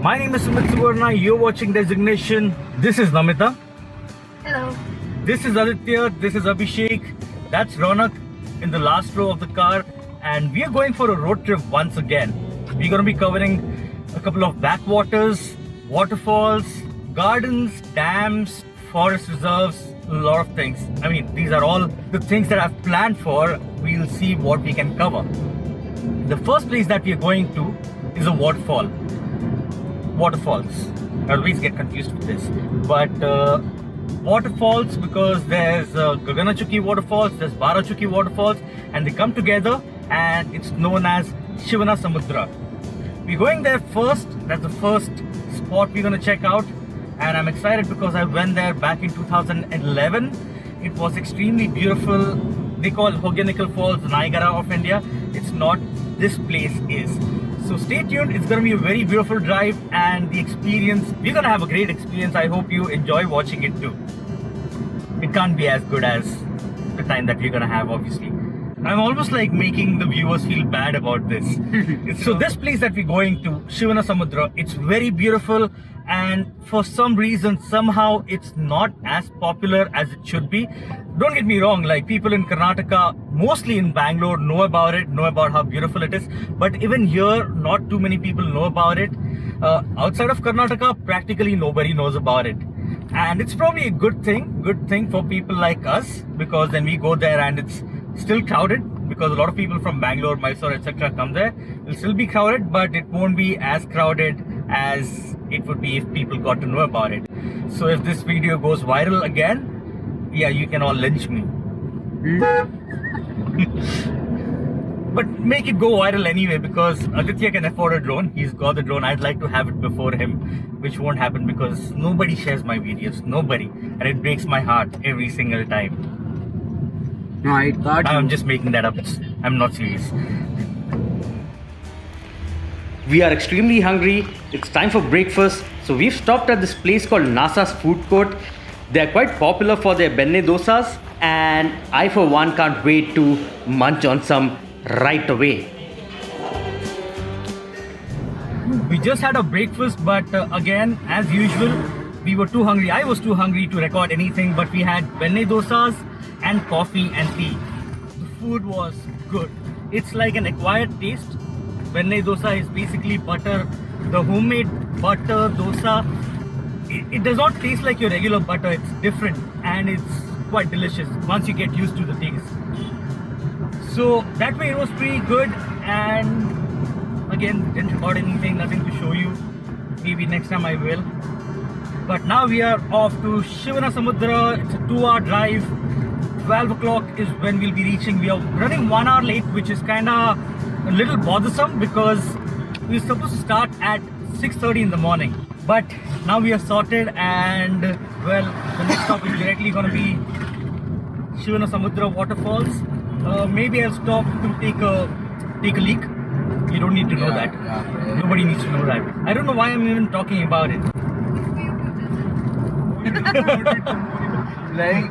My name is Sumit Suvarna. You're watching DESIgnition. This is Namita. Hello. This is Aditya. This is Abhishek. That's Ronak in the last row of the car. And we are going for a road trip once again. We're going to be covering a couple of backwaters, waterfalls, gardens, dams, forest reserves, a lot of things. I mean, these are all the things that I've planned for. We'll see what we can cover. The first place that we are going to is a waterfall. Waterfalls. I always get confused with this. But waterfalls, because there's Gaganachuki waterfalls, there's Barachuki waterfalls, and they come together and it's known as Shivanasamudra. We're going there first. That's the first spot we're going to check out. And I'm excited because I went there back in 2011. It was extremely beautiful. They call Deccan Falls the Niagara of India. It's not. This place is. So stay tuned. It's going to be a very beautiful drive, and the experience, we're going to have a great experience. I hope you enjoy watching it too. It can't be as good as the time that we're going to have, obviously. I'm almost like making the viewers feel bad about this. So this place that we're going to, Shivanasamudra, it's very beautiful, and for some reason, somehow it's not as popular as it should be. Don't get me wrong, like people in Karnataka, mostly in Bangalore, know about it, know about how beautiful it is. But even here, not too many people know about it. Outside of Karnataka, practically nobody knows about it. And it's probably a good thing for people like us, because then we go there and it's still crowded, because a lot of people from Bangalore, Mysore, etc. come there. It'll still be crowded, but it won't be as crowded as it would be if people got to know about it. So if this video goes viral again, yeah, you can all lynch me. But make it go viral anyway, because Aditya can afford a drone. He's got the drone. I'd like to have it before him, which won't happen because nobody shares my videos. Nobody. And it breaks my heart every single time. No, I thought I'm just making that up. I'm not serious. We are extremely hungry. It's time for breakfast. So we've stopped at this place called NASA's food court. They are quite popular for their benne dosas, and I for one can't wait to munch on some right away. We just had a breakfast, but again, as usual, we were too hungry. I was too hungry to record anything, but we had benne dosas and coffee and tea. The food was good. It's like an acquired taste. Benne dosa is basically butter, the homemade butter dosa. It does not taste like your regular butter. It's different and it's quite delicious once you get used to the taste. So that way it was pretty good, and again, didn't record anything, nothing to show you. Maybe next time I will. But now we are off to Shivanasamudra. It's a 2-hour drive. 12 o'clock is when we'll be reaching. We are running 1 hour late, which is kind of a little bothersome because we're supposed to start at 6:30 in the morning. But now we are sorted, and well, the next stop is directly going to be Shivanasamudra Waterfalls. Maybe I'll stop to take a leak. You don't need to know that. Nobody needs to know that. I don't know why I'm even talking about it. like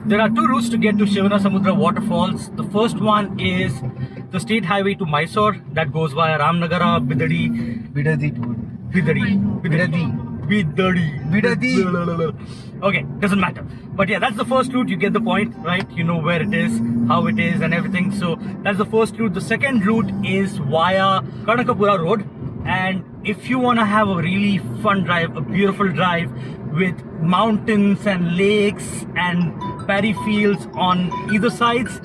There are two routes to get to Shivanasamudra Waterfalls. The first one is the state highway to Mysore that goes via Ramnagara, Bidadi. Okay, doesn't matter. But yeah, that's the first route. You get the point, right? You know where it is, how it is, and everything. So that's the first route. The second route is via Kanakapura Road. And if you want to have a really fun drive, a beautiful drive with mountains and lakes and paddy fields on either sides,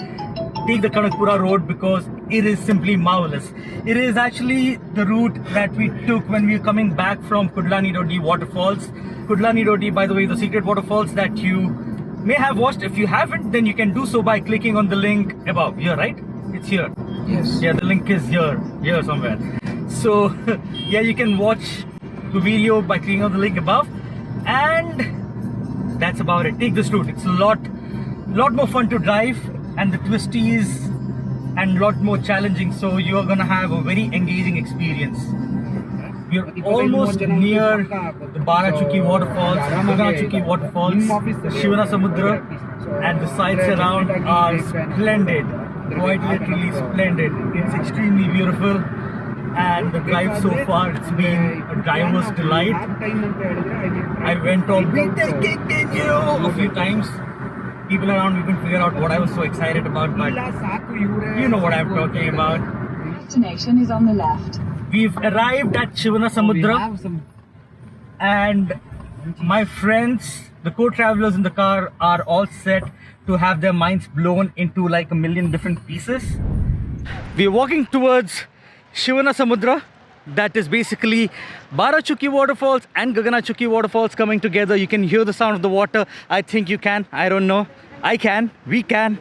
take the Kanakapura Road, because it is simply marvelous. It is actually the route that we took when we were coming back from Kudlani Dodi Waterfalls. Kudlani Dodi, by the way, the secret waterfalls that you may have watched. If you haven't, then you can do so by clicking on the link above. Here, right? It's here. yes. Yeah, the link is here somewhere. So yeah, you can watch the video by clicking on the link above, and that's about it. Take this route. It's a lot more fun to drive, and the twisties, and a lot more challenging. So you are gonna have a very engaging experience. We're almost near the Barachuki Waterfalls, Gaganachuki Waterfalls, Shivanasamudra, and the sights around are splendid. Quite literally splendid. It's extremely beautiful. and the drive so far, it's been a driver's delight. I went on a few times. People around me couldn't figure out what I was so excited about, but you know what I'm talking about. Destination is on the left. We've arrived at Shivanasamudra, and my friends, the co-travelers in the car, are all set to have their minds blown into like a million different pieces. We're walking towards Shivanasamudra. That is basically Barachuki Waterfalls and Gaganachuki Waterfalls coming together. You can hear the sound of the water. I think you can. I don't know. I can. We can.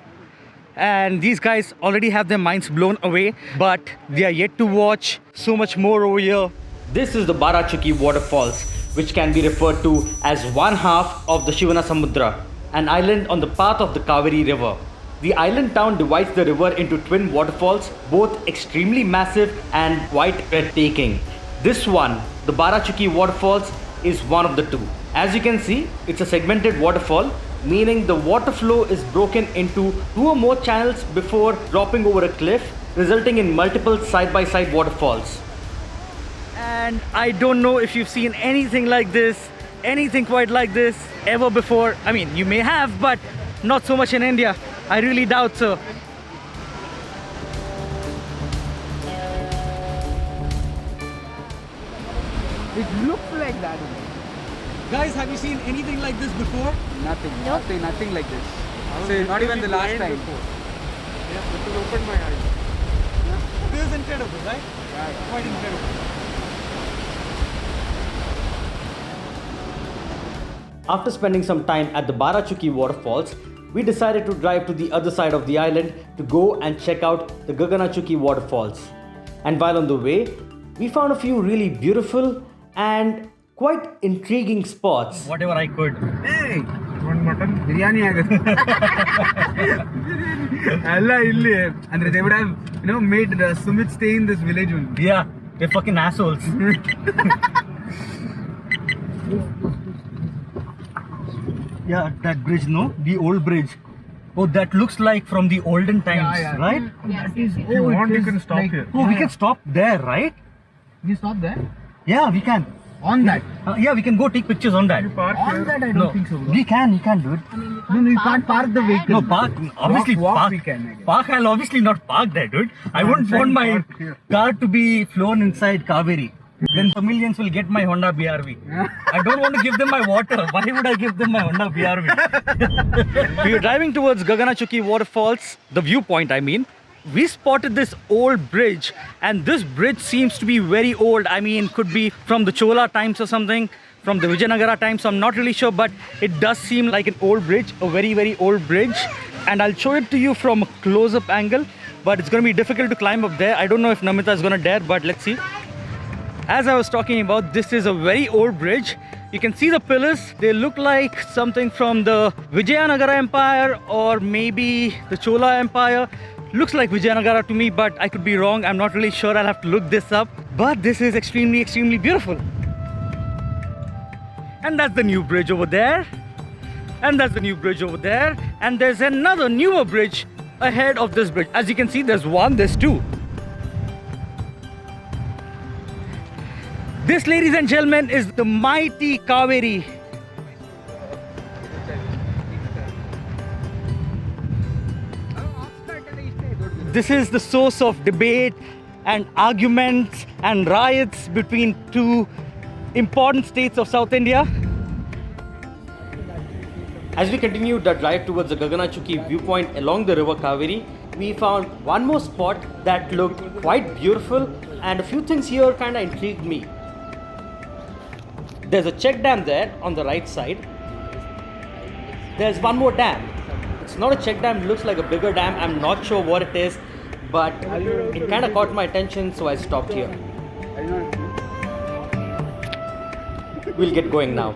And these guys already have their minds blown away, but they are yet to watch so much more over here. This is the Barachuki Waterfalls, which can be referred to as one half of the Shivanasamudra, an island on the path of the Kaveri River. The island town divides the river into twin waterfalls, both extremely massive and quite breathtaking. This one, the Barachuki Waterfalls, is one of the two. As you can see, it's a segmented waterfall, meaning the water flow is broken into two or more channels before dropping over a cliff, resulting in multiple side-by-side waterfalls. And I don't know if you've seen anything like this, anything quite like this ever before. I mean, you may have, but not so much in India. I really doubt so. It looks like that. Guys, have you seen anything like this before? Nothing. Nothing like this. So not even the last time. Yeah, this has opened my eyes. This is incredible, right? Yeah. Quite incredible. After spending some time at the Barachuki Waterfalls, we decided to drive to the other side of the island to go and check out the Gaganachuki Waterfalls. And while on the way, we found a few really beautiful and quite intriguing spots. Whatever I could. Hey, one mutton biryani agad. Alla illi. Andre they would have, made Sumit stay in this village only. Yeah, they're fucking assholes. Yeah, that bridge, no? The old bridge. Oh, that looks like from the olden times, Yeah. right? Yes, If you want, you can stop here. Oh, we can stop there, right? You stop there? Yeah, we can. On that? Yeah, we can go take pictures on that. On that, I don't No, think so. Bro. we can, dude. No, you can't park the vehicle. No, park. Obviously, walk park. we can, I guess. Park. I'll obviously not park there, dude. I wouldn't saying want my park here. car to be flown inside Kaveri. Then Tamilians will get my Honda BRV. I don't want to give them my water. Why would I give them my Honda BRV? We were driving towards Gaganachuki Waterfalls, the viewpoint, I mean. We spotted this old bridge, and this bridge seems to be very old. I mean, could be from the Chola times or something, from the Vijayanagara times. I'm not really sure, but it does seem like an old bridge, a very, very old bridge. And I'll show it to you from a close-up angle, but it's going to be difficult to climb up there. I don't know if Namita is going to dare, but let's see. As I was talking about, this is a very old bridge. You can see the pillars. They look like something from the Vijayanagara Empire or maybe the Chola Empire. Looks like Vijayanagara to me, but I could be wrong. I'm not really sure. I'll have to look this up. But this is extremely, extremely beautiful. And that's the new bridge over there. And that's the new bridge over there. And there's another newer bridge ahead of this bridge. As you can see, there's one, there's two. This, ladies and gentlemen, is the mighty Kaveri. This is the source of debate and arguments and riots between two important states of South India. As we continued the drive towards the Gaganachuki viewpoint along the river Kaveri, we found one more spot that looked quite beautiful, and a few things here kind of intrigued me. There's a check dam there on the right side. There's one more dam. It's not a check dam, it looks like a bigger dam. I'm not sure what it is, but it kind of caught my attention, so I stopped here. We'll get going now.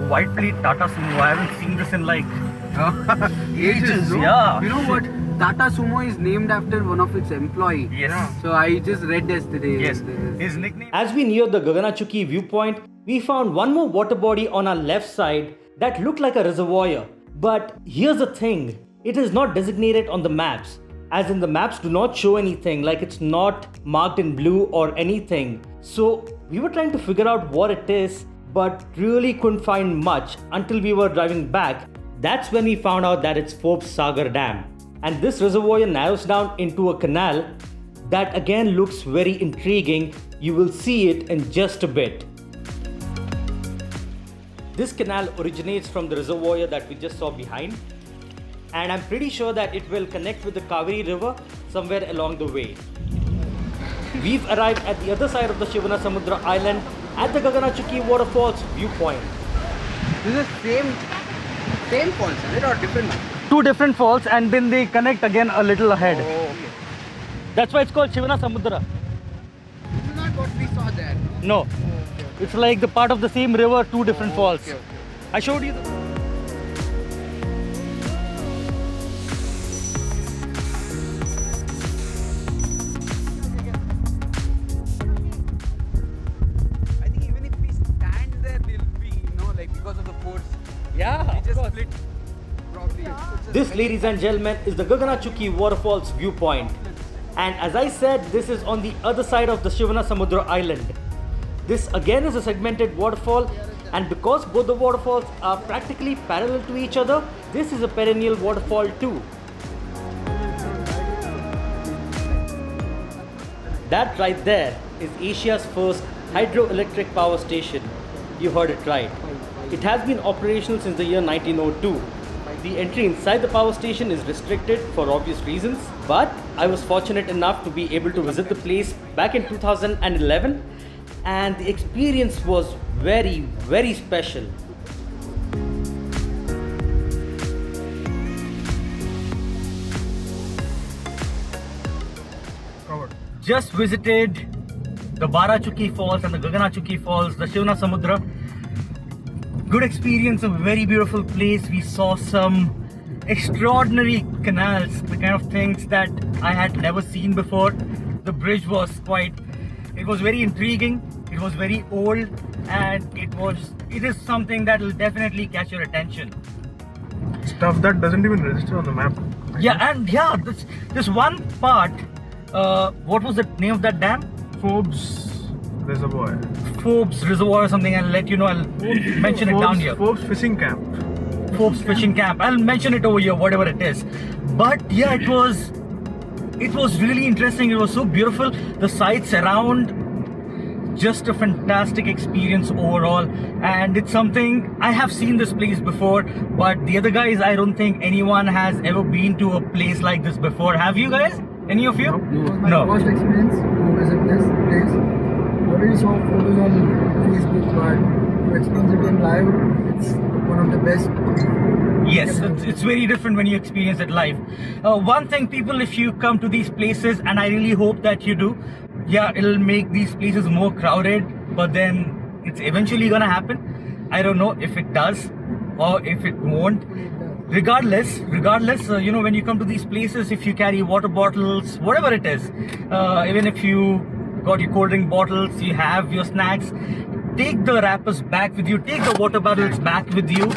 White plate Tata Sumo. I haven't seen this in like Ages, no? Yeah. You know what? Tata Sumo is named after one of its employees. Yes. So I just read yesterday. Yes. His nickname. As we neared the Gaganachuki viewpoint, we found one more water body on our left side that looked like a reservoir. But here's the thing, it is not designated on the maps, as in the maps do not show anything, like it's not marked in blue or anything. So we were trying to figure out what it is, but really couldn't find much until we were driving back. That's when we found out that it's Forbes Sagar Dam. And this reservoir narrows down into a canal that again looks very intriguing. You will see it in just a bit. This canal originates from the reservoir that we just saw behind, and I'm pretty sure that it will connect with the Kaveri River somewhere along the way. We've arrived at the other side of the Shivanasamudra Island at the Gaganachuki Waterfalls viewpoint. This is same falls, is it, or different one? Two different falls, and then they connect again a little ahead. Oh, okay. That's why it's called Shivanasamudra. This is not what we saw there. No, Okay. it's like the part of the same river, two different falls. Okay. I showed you. I think even if we stand there, we'll be, like because of the force, Yeah, we just split probably. This, ladies and gentlemen, is the Gaganachuki Waterfalls viewpoint. And as I said, this is on the other side of the Shivanasamudra Island. This again is a segmented waterfall, and because both the waterfalls are practically parallel to each other, this is a perennial waterfall too. That right there is Asia's first hydroelectric power station. You heard it right. It has been operational since the year 1902. The entry inside the power station is restricted for obvious reasons, but I was fortunate enough to be able to visit the place back in 2011, and the experience was very, very special. Just visited the Barachuki Falls and the Gaganachuki Falls, the Shivanasamudra. Good experience, a very beautiful place. We saw some extraordinary canals, the kind of things that I had never seen before. The bridge was it was very intriguing, it was very old, and it is something that will definitely catch your attention. Stuff that doesn't even register on the map. Yeah, and yeah, this one part, what was the name of that dam? Forbes Reservoir. Forbes Reservoir or something. I'll let you know, I'll mention it down here. Forbes Fishing Camp. Forbes Fishing Camp. I'll mention it over here, whatever it is. But yeah, it was really interesting. It was so beautiful. The sights around, just a fantastic experience overall. And it's something, I have seen this place before, but the other guys, I don't think anyone has ever been to a place like this before. Have you guys? Any of you? My first experience to visit this place. Already saw photos on Facebook, but to experience it in live, it's one of the best. Yes, it's very different when you experience it live. One thing, people, if you come to these places, and I really hope that you do, yeah, it'll make these places more crowded, but then it's eventually gonna happen. I don't know if it does or if it won't. Regardless, when you come to these places, if you carry water bottles, whatever it is, even if you got your cold drink bottles, you have your snacks, take the wrappers back with you, take the water bottles back with you,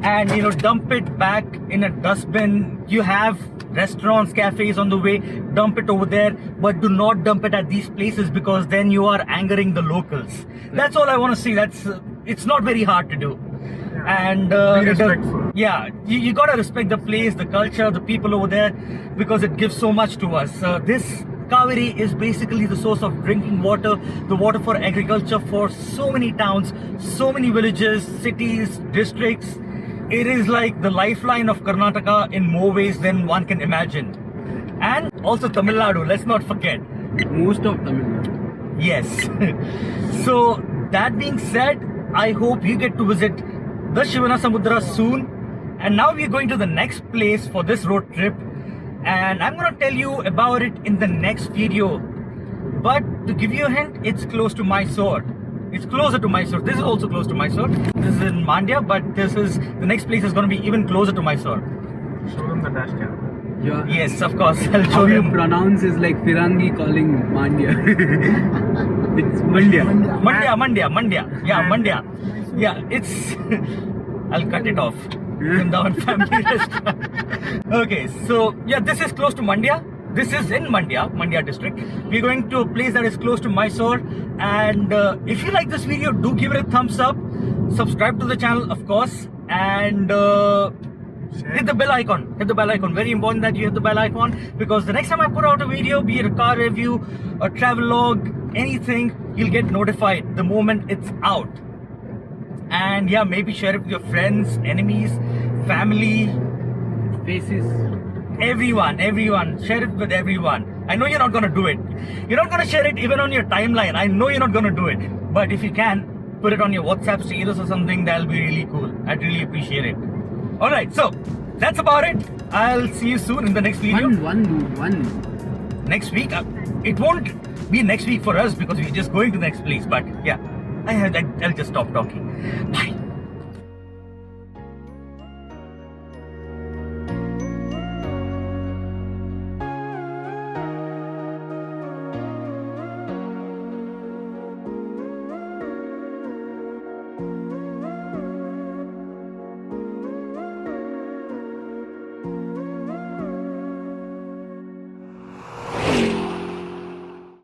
and dump it back in a dustbin. You have restaurants, cafes on the way, dump it over there, but do not dump it at these places, because then you are angering the locals. That's all I want to see. It's not very hard to do. And Be respectful. You gotta respect the place, the culture, the people over there, because it gives so much to us. This Kaveri is basically the source of drinking water, the water for agriculture for so many towns, so many villages, cities, districts. It is like the lifeline of Karnataka in more ways than one can imagine. And also Tamil Nadu, let's not forget. Most of Tamil Nadu. Yes. So that being said, I hope you get to visit the Shivanasamudra soon. And now we're going to the next place for this road trip, and I'm gonna tell you about it in the next video. But to give you a hint, it's close to Mysore. It's closer to Mysore. This is also close to Mysore. This is in Mandya, but the next place is gonna be even closer to Mysore. Show them the dash cam. Yeah. Yes, of course. I'll How show you you. pronounce is like Firangi calling Mandya. It's Mandya. Mandya. Yeah, Mandya. Yeah, it's. I'll cut it off. Vrindavan Family Restaurant. Okay, so yeah, this is close to Mandya. This is in Mandya district. We're going to a place that is close to Mysore. And if you like this video, do give it a thumbs up. Subscribe to the channel, of course. And hit the bell icon. Hit the bell icon. Very important that you hit the bell icon, because the next time I put out a video, be it a car review, a travelogue, anything, you'll get notified the moment it's out. And yeah, maybe share it with your friends, enemies, family, Faces. everyone. Share it with everyone. I know you're not gonna do it. You're not gonna share it even on your timeline. I know you're not gonna do it. But if you can, put it on your WhatsApp status or something. That'll be really cool. I'd really appreciate it. Alright, so that's about it. I'll see you soon in the next video. One. Next week. It won't be next week for us because we're just going to the next place. But yeah, I'll just stop talking. Bye.